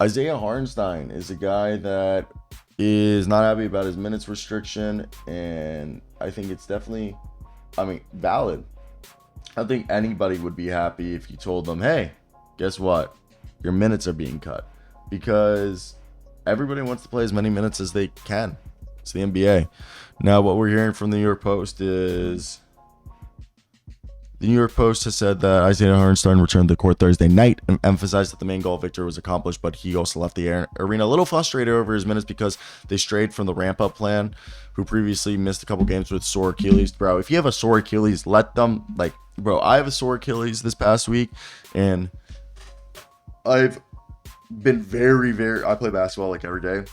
Isaiah Hartenstein is a guy that is not happy about his minutes restriction, and I think it's definitely, valid. I think anybody would be happy if you told them, hey, guess what? Your minutes are being cut. Because everybody wants to play as many minutes as they can. It's the NBA. Now, what we're hearing from the New York Post is the New York Post has said that Isaiah Hartenstein returned to the court Thursday night and emphasized that the main goal victory was accomplished, but he also left the arena a little frustrated over his minutes because they strayed from the ramp-up plan, who previously missed a couple games with sore Achilles. Bro, if you have a sore Achilles, let them, I have a sore Achilles this past week, and I've been I play basketball like every day.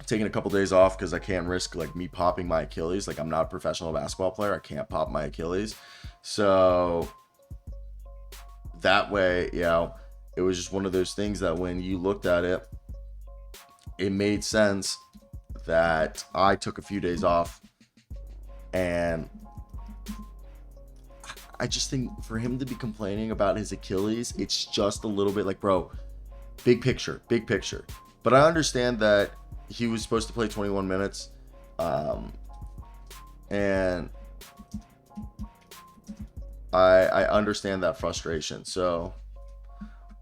Taking a couple days off because I can't risk me popping my Achilles. I'm not a professional basketball player. I can't pop my Achilles. So that way, it was just one of those things that when you looked at it, it made sense that I took a few days off. And I just think for him to be complaining about his Achilles, it's just a little bit bro, big picture. But I understand that he was supposed to play 21 minutes. And I understand that frustration. So,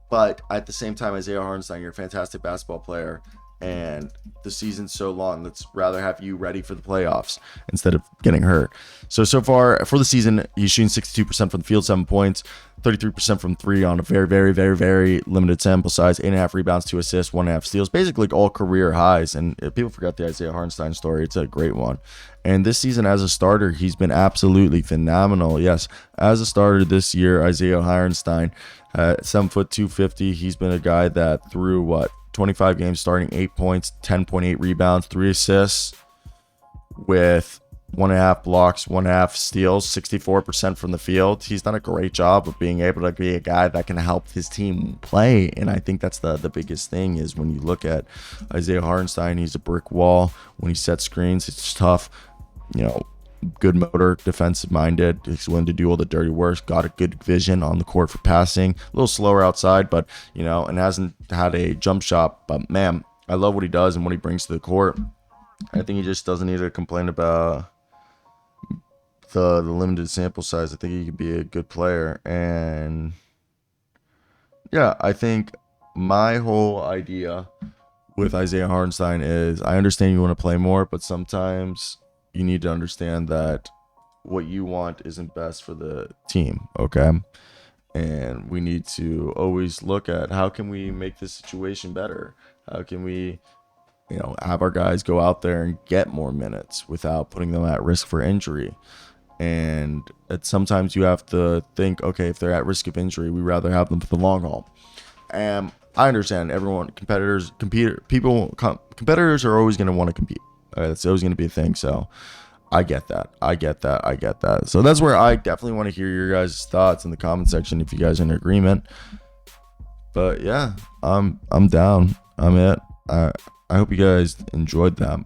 but at the same time, Isaiah Hartenstein, you're a fantastic basketball player, and the season's so long. Let's rather have you ready for the playoffs instead of getting hurt. So far for the season, he's shooting 62% from the field, 7 points, 33% from three on a very, very, very, very limited sample size, 8.5 rebounds, 2 assists, 1.5 steals, basically all career highs. And if people forgot the Isaiah Hartenstein story, it's a great one. And this season as a starter, he's been absolutely phenomenal. Yes, as a starter this year, Isaiah Hartenstein, 7 foot 250. He's been a guy that through 25 games starting, 8 points, 10.8 rebounds, 3 assists with 1.5 blocks, 1.5 steals, 64% from the field. He's done a great job of being able to be a guy that can help his team play. And I think that's the biggest thing is when you look at Isaiah Hartenstein, he's a brick wall. When he sets screens, it's tough. Good motor, defensive minded. He's willing to do all the dirty work. Got a good vision on the court for passing. A little slower outside, but and hasn't had a jump shot. But man, I love what he does and what he brings to the court. I think he just doesn't need to complain about the limited sample size. I think he could be a good player. And yeah, I think my whole idea with Isaiah Hartenstein is I understand you want to play more, but sometimes you need to understand that what you want isn't best for the team, okay? And we need to always look at how can we make this situation better? How can we, have our guys go out there and get more minutes without putting them at risk for injury? And sometimes you have to think, okay, if they're at risk of injury, we rather have them for the long haul. And I understand competitors are always going to want to compete. That's always going to be a thing. So I get that. So that's where I definitely want to hear your guys' thoughts in the comment section if you guys are in agreement. But yeah, I'm down. I'm it. I hope you guys enjoyed that.